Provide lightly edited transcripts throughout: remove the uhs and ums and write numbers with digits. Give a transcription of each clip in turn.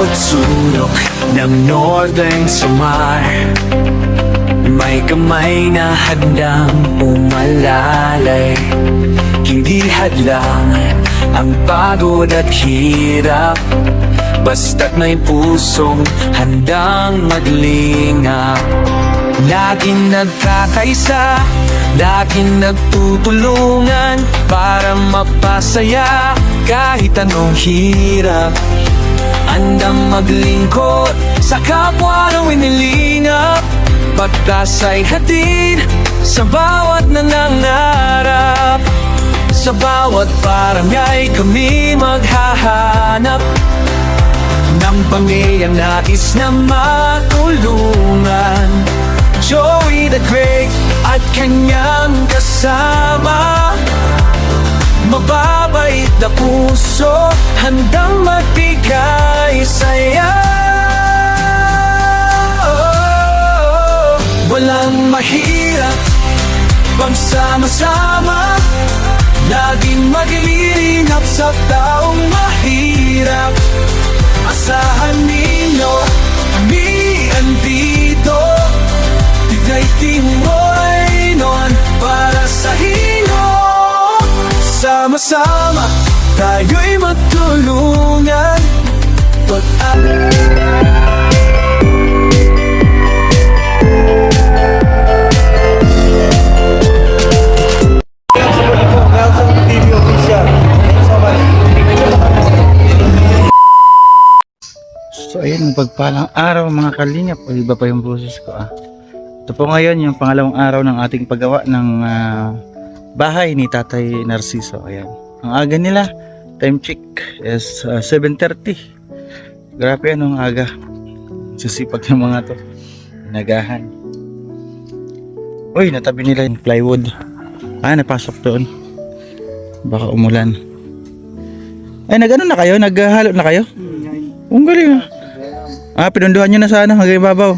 bawat sulok ng Northern Samar. May kamay na handang umalalay, hindi hadlang ang pagod at hirap, basta't may pusong handang maglingap. Laging nagkakaisa, laging nagtutulungan para mapasaya kahit anong hirap. Handang maglingkod sa kapwa ng inilingap, pagtas ay hatid sa bawat nangangarap. Sa bawat barangay kami maghahanap ng pamilyang nais na matulungan. Joey the Great at kanyang kasama, mababait na puso, handang magbigay saya. Walang mahirap pag sama-sama, laging maglilingap sa taong mahirap. Asahan ninyo, kami andito, tigay timoy noon para sa inyo. Sama-sama, tayo'y magtulungan. So ayun, pagpalang araw mga kalingap, o iba pa yung boses ko Ito po ngayon yung pangalawang araw ng ating paggawa ng bahay ni Tatay Narciso. Ayan, ang aga nila, time check is 7:30. Grabe anong aga, sisipag ng mga to, nagahan. Uy, natabi nila yung plywood. Napasok doon, baka umulan. Ay, nag-ano na kayo? Naghalo na kayo? Ang galing pinunduhan nyo na sana hanggang ibabaw.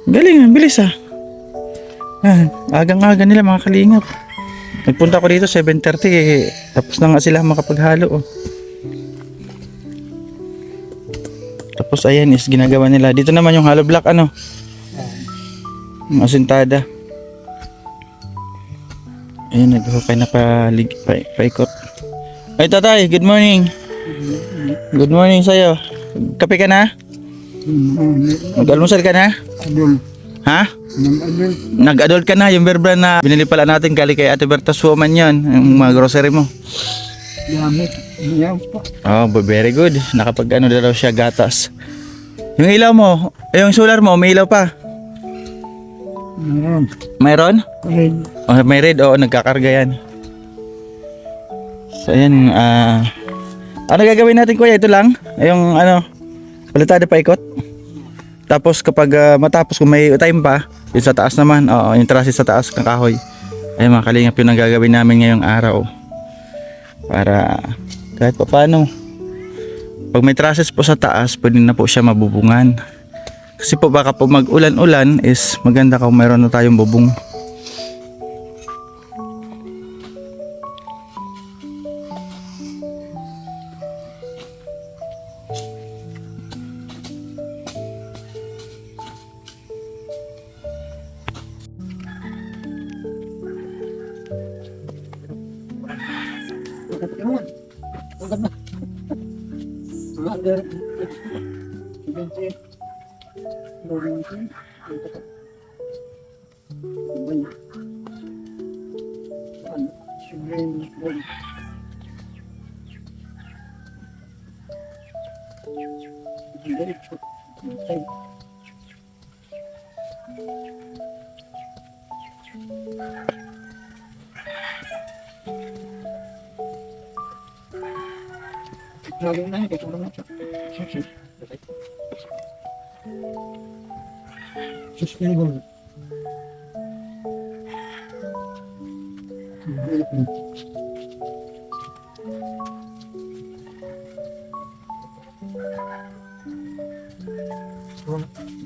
Galing, bilis agang-aga nila mga kalingap. Nagpunta ko dito 7:30 tapos na nga sila makapaghalo Tapos ayan is ginagawa nila. Dito naman yung hollow block asintada. Ayun, naghukay na paikot. Ay tatay, good morning. Good morning sa'yo. Kape ka na? Mag-almusal ka na? Ha? Nag-adult ka na. Yung bear brand na binili pala natin kali kay Ate Berta's Woman yon, yung mga grocery mo. Very good. Nakapag daw siya gatas. Yung ilaw mo, yung solar mo, may ilaw pa? Mayroon? May red, nagkakarga yan. So ayan, ano gagawin natin kuya? Ito lang, yung palitada pa ikot. Tapos kapag matapos, kung may time pa, yung sa taas naman, yung trusses sa taas ng kahoy. Ay mga kalingap, yun ang gagawin namin ngayong araw. Para kahit pa paano, pag may trusses po sa taas, pwede na po siya mabubungan. Kasi po baka po mag-ulan-ulan is maganda kung mayroon na tayong bubong. Sustainable.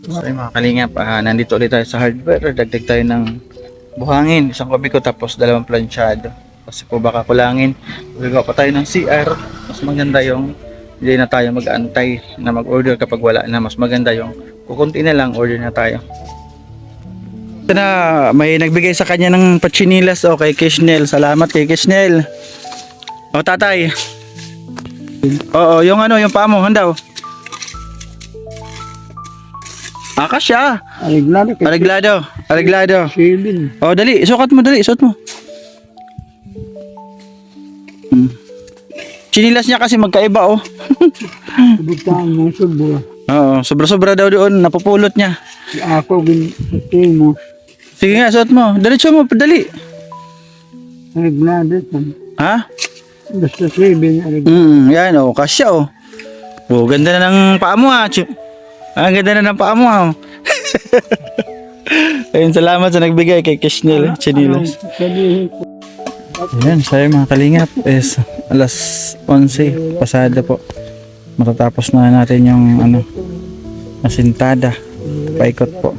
So mga kalingap, nandito ulit tayo sa hardware. Dagdag tayo ng buhangin, isang kubiko tapos 2 planchado. Kasi po baka kulangin, gagawa pa tayo ng CR. Mas maganda yung Hindi na tayo mag-antay na mag-order kapag wala na. Mas maganda yung kukunti na lang, order na tayo. Ito na, may nagbigay sa kanya ng pachinilas o kay Kishnel. Salamat kay Kishnel. O tatay. Oo, yung ano, yung paa mo, handaw. Akasya. Ariglado kay Ariglado. Ariglado. Shilin. O dali, isukat mo, dali, isuot mo. Chinilas niya kasi magkaiba oh. Bugtaan ng subo. Oo, sobra-sobra daw doon, napupulot niya. Ako ginatay mo. Sige nga, suot mo. Diretso mo, dali. Ariglado ko. Ha? Basta Shilin. Yan oh, kasya oh. Oh, ganda na ng paa mo ah. Ganda na ng paa mo ah. Ayun, salamat sa nagbigay kay Kishnel, chinilas. Sabihin ko. Ayan, sayo mga kalingap is alas 11 pasada po. Matatapos na natin yung ano, asintada. Paikot po.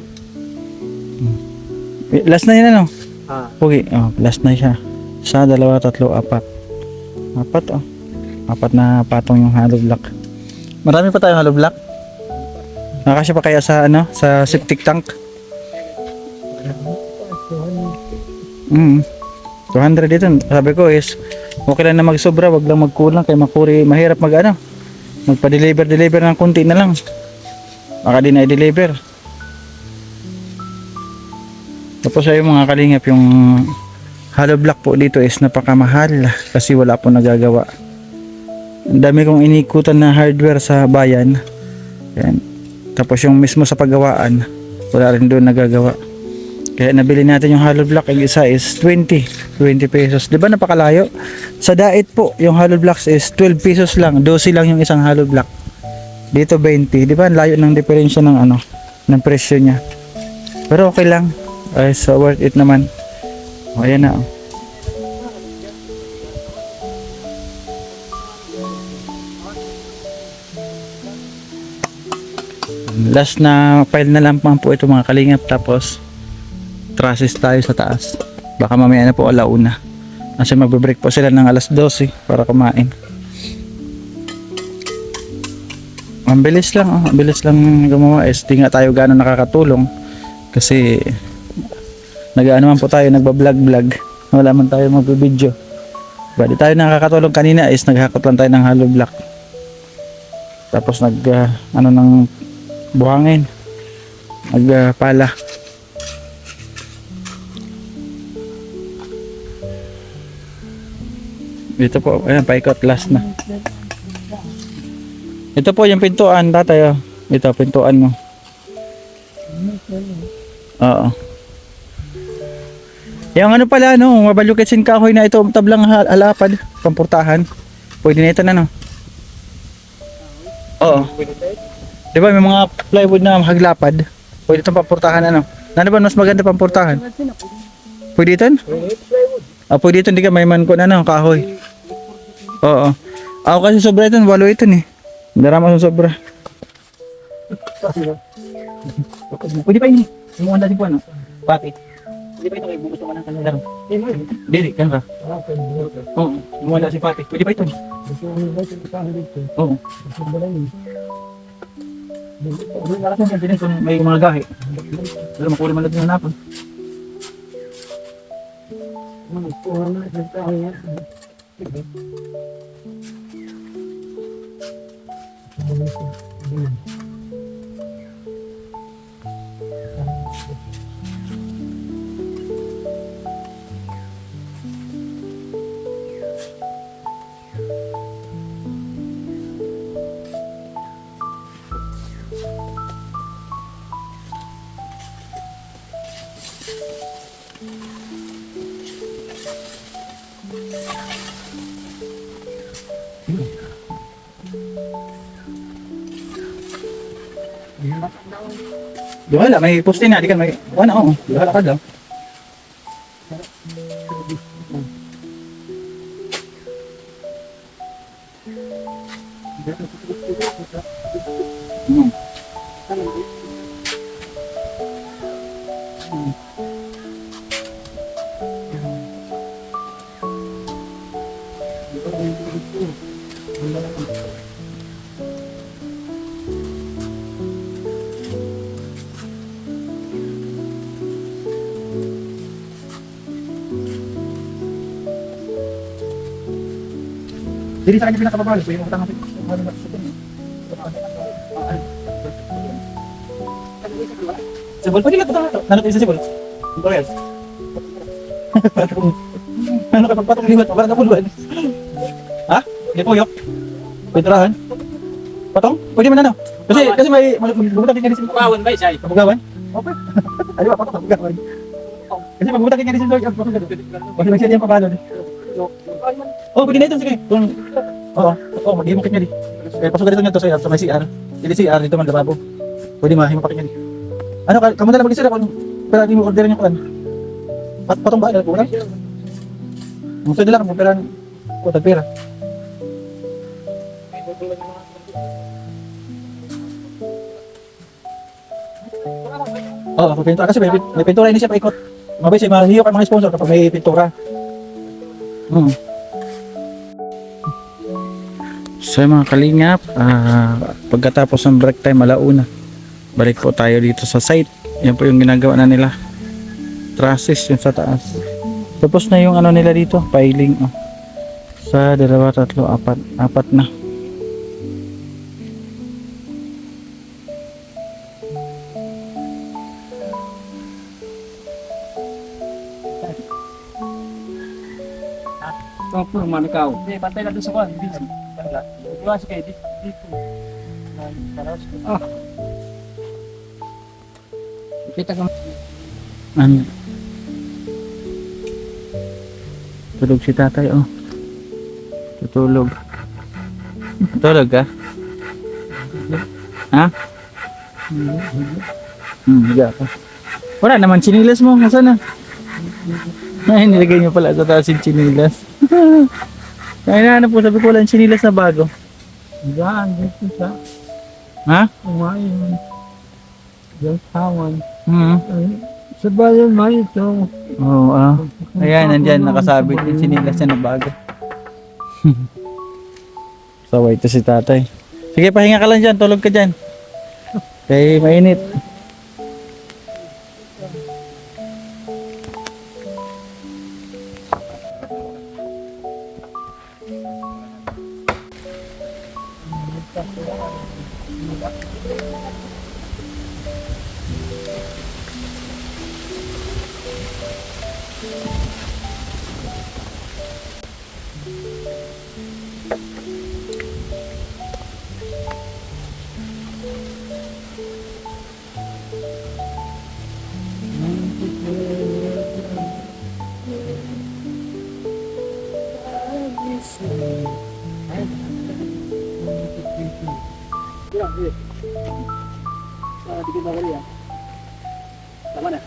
Last na yun ano? Okay, oh, last na siya. Sa 2, 3, 4. 4 oh. 4 na patong yung hollow block. Marami pa tayong hollow block. Nakasya pa kaya sa ano, sa septic tank? 200 dito. Sabi ko is okay lang na magsobra, wag lang magkulang kay makuri, mahirap mag ano, magpa-deliver ng kunti na lang. Baka di na i-deliver. Tapos ay mga kalingap, yung hollow block po dito is napakamahal kasi wala po nagagawa. Ang dami kong inikutan na hardware sa bayan. Yan. Tapos yung mismo sa paggawaan, wala rin doon nagagawa. Kaya nabili natin yung hollow block, yung isa is 20 pesos. 'Di ba napakalayo? Sa Dait po, yung hollow blocks is 12 pesos lang, 12 lang yung isang hollow block. Dito 20, 'di ba? Layo ng diferensya ng ano, ng presyo niya. Pero okay lang. Ay, so worth it naman. O, ayan na. Oh. Last na file na lang po ito mga kalingap, tapos trusses tayo sa taas. Baka mamaya na po alauna. Kasi magbe-break po sila ng alas 12 para kumain. Ang bilis lang, oh. Ang bilis lang gumawa. Di nga tayo gano'n nakakatulong. Kasi nag-ano man po tayo, nagba-vlog. Wala man tayo mag-video. Di tayo nakakatulong kanina is naghakot lang tayo ng hollow block. Tapos ano ng buhangin. Nagpala. Dito po, ayan, paikot, last na. Ito po yung pintuan, tatay, oh. Ito, pintuan mo. Oo. Yung ano pala, no, mabalukitsin kahoy na ito, tablang halapad, pampurtahan. Pwede na ito na, no? Oo. Di ba, may mga plywood na haglapad. Pwede itong pampurtahan, ano? Ano ba mas maganda pampurtahan? Pwede ito? Pwede ito, hindi ka may man ko na, no, kahoy. Oo. Ako kasi sobra ito, walo ito ni. Darama sa sobra. Pwede pa ini. Yung mga dati po ano? Pati. Pwede pa ito kay gusto ka ng kanilang. Dili, kan ka? Oo. Yung wala si Pati. Pwede pa ito ni. Oo. Nakasan yan din kung may mga gahe. Pero makuli man lang din hanapon. Di wala, may poste na, di kan may wala, oo. Di wala ka daw. Dili sa kanya pinakababalo, so yung utang natin. Sibol, pwede lang ito. Ano tayo sa sibol? Royal. Ano ka pagpatong liwat? Parang kapuluan. Ha? Hindi po yok. Pinturahan? Patong? Pwede man ano? Kasi may magbubutang din nga rin Bukawan ba siya? Pabugawan? Okay. Ano ba, patong pabugawan. Kasi magbubutang din nga rin si Lord. Pwede lang siya diyan pabalon. Oh, pwede na ito. Sige. Oo, maghihimo kanya di. Pasok dito nga ito sa may CR. Hindi CR, dito man lababo. Pwede mahimo pa kanya di. Ano, kamu na lang mag-isira kung pera di mo orderan yung kuhan. Patong ba? Ano, kurang? Gusto nila kung pera ko tagpera. Oo, pintura kasi may pintura ini siya paikot. Mabay siya mahiyo ka mga sponsor kapag may pintura. So mga kalingap, pagkatapos ng break time alauna, balik po tayo dito sa site. Yan po yung ginagawa na nila. Trusses yung sa taas. Tapos na yung ano nila dito, piling. Sa 2, 3, 4, 4 na. Kapag manikaw. Hindi, pantay na doon sa kwan. Busy. Bukas kayo dito. Kita ka. Ano? Tulog si tatay, oh. Tutulog. Tulog ka? Ha? Higa ka. Wala naman, chinilas mo. Nasaan na? Ay, nilagay niyo pala sa taas yung chinilas. Ay, nahanap po. Sabi ko wala yung chinilas na bago. Yan, dito sa Ha? kumain. Yung tawan. Sa bayan may ito. Oo, ayan, nandyan, nakasabit yung sinilas niya na bago. Saway ito si tatay. Sige, pahinga ka lang dyan, tulog ka dyan. Kaya mainit. Tama na.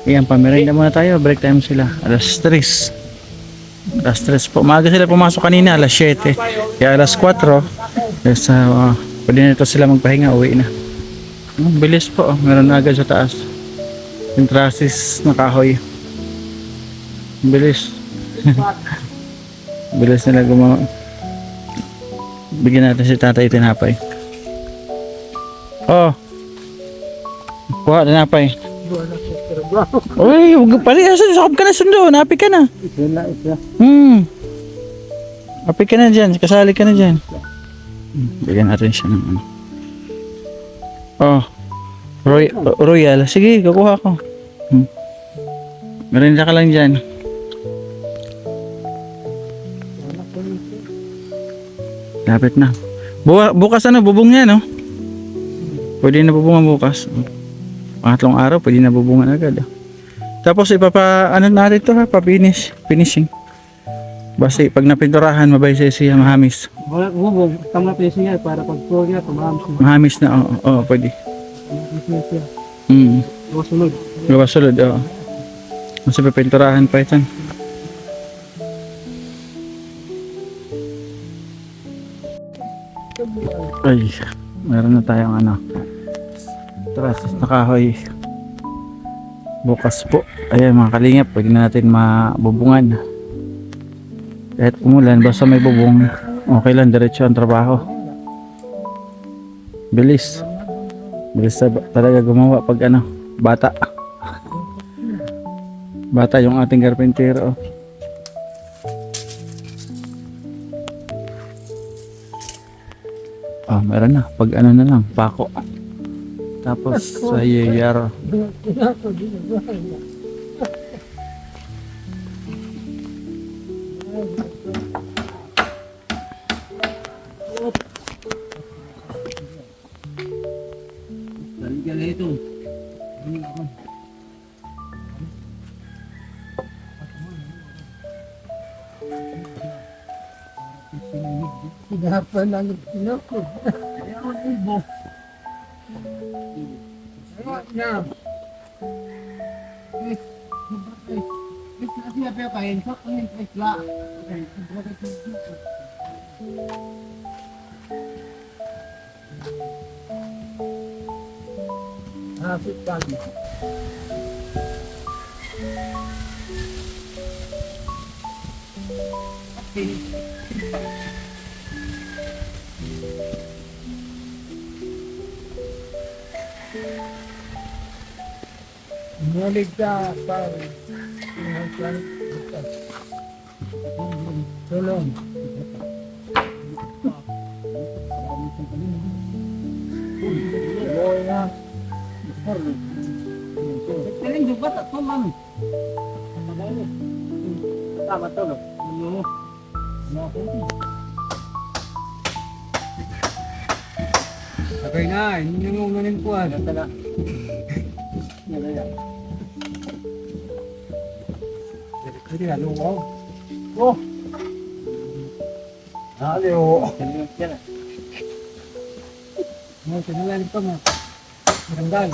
Ayan, pamerenda muna tayo. Break time sila. Alas 3. Alas 3 po. Maaga sila pumasok kanina. Alas 7. Kaya alas 4. Yes, pwede na ito sila magpahinga. Uwi na. Bilis po. Meron na agad sa taas. Yung trusses na kahoy. Bilis. Bilis nila gumawa. Bigyan natin si tatay tinapay. Oh. Kuha tinapay. Uy, huwag pala. Sakop ka na sundo. Napi ka na. Api ka na dyan. Kasali ka na dyan. Bigyan natin siya ng ano. Oh. Royal. Sige, kukuha ko. Merinda ka lang dyan. Lapit na. Bukas ano, bubong niya, no? Pwede na bubungan bukas. Pangatlong araw, pwede na bubungan agad. Tapos ano natin ito ha, finishing. Basta pag napinturahan, mabay siya mahamis. Wala bubog. Tama pa siya para pag floor niya, tumahamis na. Mahamis na, oo, pwede. Mahamis siya. Mm. Gawa sunod. Gawa sulod, oo. Mas pipinturahan pa ito. Ay, meron na tayong ano. Trusses na kahoy. Bukas po. Ayan mga kalingap, pwede na natin mabubungan. Kahit umulan, basta may bubong, okay lang, diretso ang trabaho. Bilis. Bilis talaga gumawa pag ano, bata. Bata yung ating karpentero. Oh, meron na. Pag ano na lang, pako. Tapos sa yayar. Hinapan lang yung pinako. Hapit kami. Mulig ka, pare. Tulong. Boy na. Teling juga tak tuman. Tama tulong. Okay na, hindi nyo ngunin po. Jadi lalu oh. Halo. Mau kenalan itu mah. Rendah.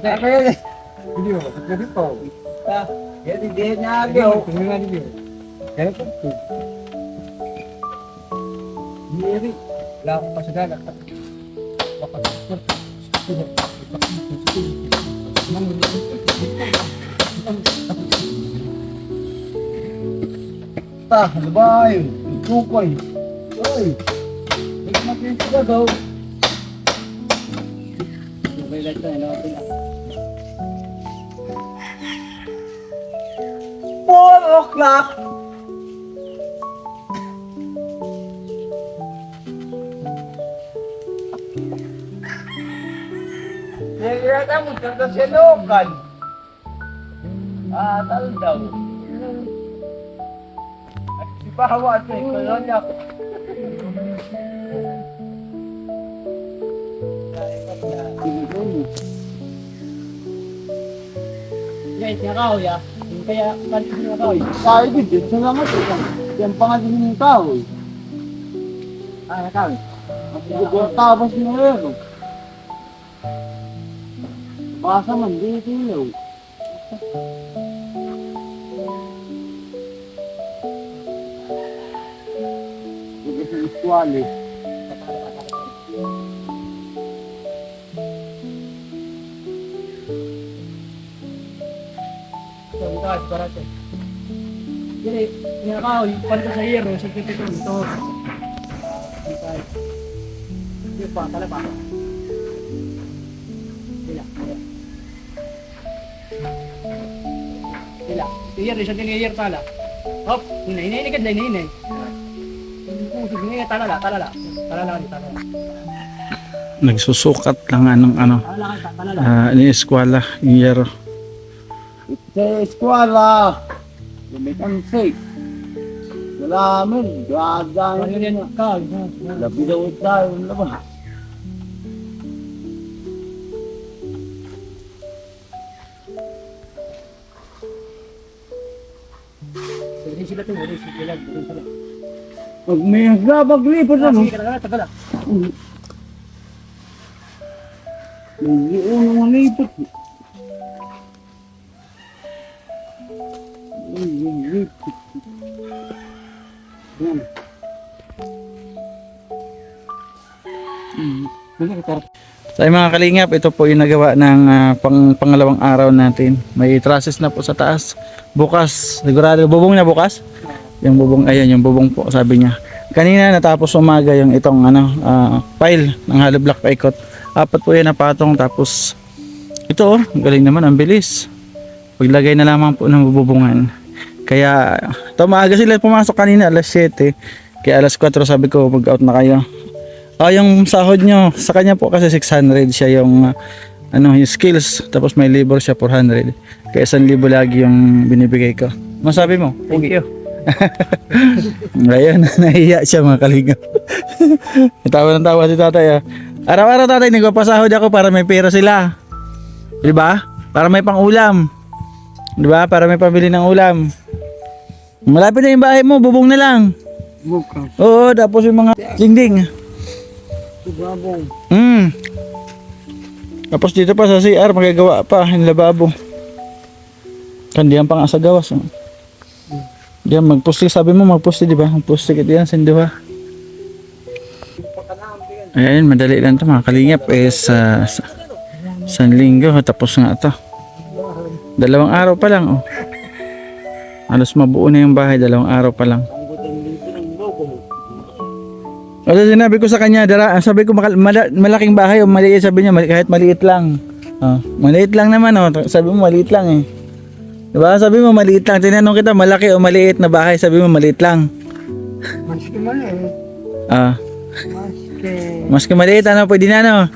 Apa ya? Video, jadi kau. Jadi dia nyagel. Kenalan dia. Jadi tu. Ini lah pas segala. Tah, lebay, cukoy. Oi. Makin sudah kau. Lebay lagi na natin. 4 o'clock. Kaya kamu contoh selokan. Tahu daw. Si bawa tu kolonya. Ya, ikaw ya. Kaya pansin mo kau. Ay, dito salamat ka. Yang pangalan ng tao. Kau. Ako tapos mo yun. Basa man dito yun. Ito sa iswali. So, ito ay parate. Jadi, nakakaw, yung pala sa hero, sa kitito ito. Hindi pa, tala pa. Sila. Iyer, isa din iyer tala. Hop, hinay ka dahil hinay. Sige, talala. Talala. Nagsusukat lang anong ano. Ni eskwela, yung yero. Sa eskwela, lumitang safe. Wala amin, gagaan. Labi daw tayo, wala ba? Pag may nagbabagli pa na, no? Sige, tagala. Hindi uno malipot. Malipot. Yan. So ay mga kalingap, ito po yung nagawa ng pangalawang araw natin. May trusses na po sa taas. Bukas, sigurado bubong na bukas. Yung bubong, ayan yung bubong po, sabi niya. Kanina natapos umaga yung itong pile ng hollow block paikot. 4 po yan na patong, tapos ito galing naman, ang bilis. Paglagay na lamang po ng bubungan. Kaya ito maaga sila pumasok kanina, alas 7. Kaya alas 4 sabi ko mag out na kayo. Yung sahod nyo sa kanya po kasi 600 siya yung yung skills, tapos may labor siya 400. Kaya 1,000 lagi yung binibigay ko. Masabi mo? Thank you. Ngayon, nahiya siya mga kalingap. Tawa ng tawa si tatay. Araw-araw tatay, nagpapasahod ako para may pera sila. Di ba? Para may pang-ulam. Di ba? Para may pambili ng ulam. Malapit na yung bahay mo, bubong na lang. Bukas. Oo, tapos yung mga dingding. Babong. Tapos dito pa sa CR, magagawa pa yung lababo. Kandiyan pang asagawas. Diyan magpusti, sabi mo magpusti, di ba? Magpusti ka diyan, sinduha. Ayan, madali lang to mga kalingap. Sa linggo, tapos nga to. 2 araw pa lang, oh. Halos mabuo na yung bahay, 2 araw pa lang. Kasi sinabi ko sa kanya, sabi ko malaking bahay o maliit, sabi niya kahit maliit lang. Maliit lang naman, sabi mo maliit lang eh. Diba? Sabi mo maliit lang. Tinanong kita malaki o maliit na bahay, sabi mo maliit lang. Maski maliit. Maski maliit, pwede na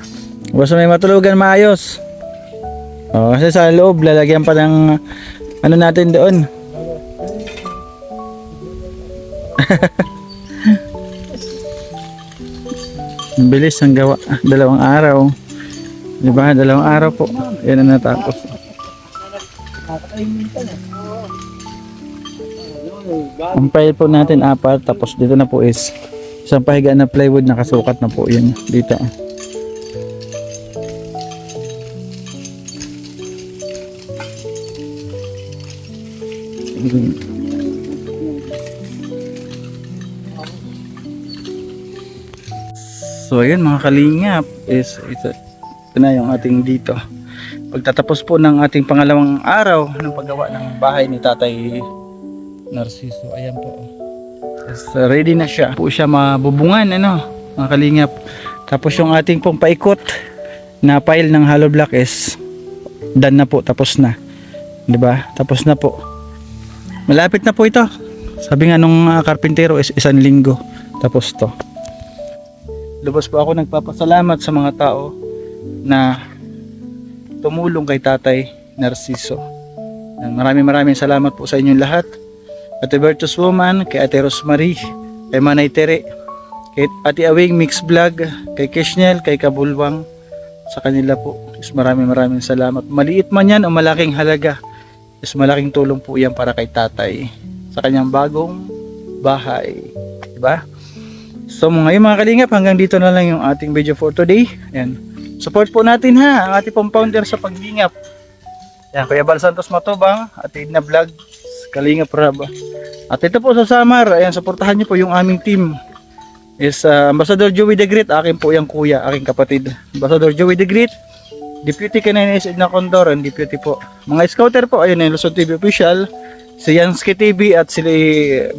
basta may matulugan maayos. Kasi sa loob lalagyan pa ng natin doon. Bilis ang gawa. 2 araw. Diba? 2 araw po. Yan ang natapos. Ang pile po natin 4. Tapos dito na po is isang pahigaan na plywood. Nakasukat na po yun. Dito. So ayan mga kalingap, ito na yung ating dito. Pagtatapos po ng ating pangalawang araw ng paggawa ng bahay ni Tatay Narciso, ayan po. Ready na siya. Po siya mabubungan mga kalingap. Tapos yung ating pong paikot na pile ng hollow block is done na po, tapos na. 'Di ba? Tapos na po. Malapit na po ito. Sabi nga nung karpintero is 1 linggo tapos to. Lubos po ako nagpapasalamat sa mga tao na tumulong kay Tatay Narciso. Maraming salamat po sa inyong lahat. Ate Bertus Woman, kay Ate Rosemary, kay Manay Tere, kay Ate Awing Mix Vlog, kay Kishnel, kay Kabulwang. Sa kanila po is maraming salamat. Maliit man yan o malaking halaga, is malaking tulong po yan para kay Tatay sa kanyang bagong bahay. Diba? So ngayon mga kalingap, hanggang dito na lang yung ating video for today. Ayan. Support po natin ang ating pong founder sa paglingap. Ayan, Kuya Bal Santos Matubang, Ate Edna Vlog, Kalingap Rab. At ito po sa Samar, ayan, supportahan niyo po yung aming team. Is Ambassador Joey the Great, akin po yung kuya, aking kapatid. Ambassador Joey the Great, Deputy Kananis Edna Condor, and Deputy po. Mga scouter po, ayun, Luzon TV Official, si Yansky TV at si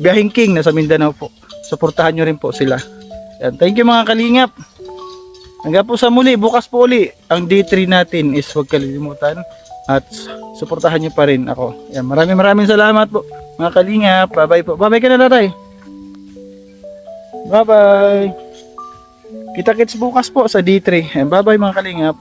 Biyahing King na sa Mindanao po. Suportahan nyo rin po sila. Yan. Thank you mga kalingap. Hanggang po sa muli, bukas po uli. Ang D3 natin is huwag kalilimutan. At suportahan nyo pa rin ako. Yan. Maraming salamat po mga kalingap. Bye bye po. Bye bye ka na tatay. Bye bye. Kita kits bukas po sa D3. Yan. Bye bye mga kalingap.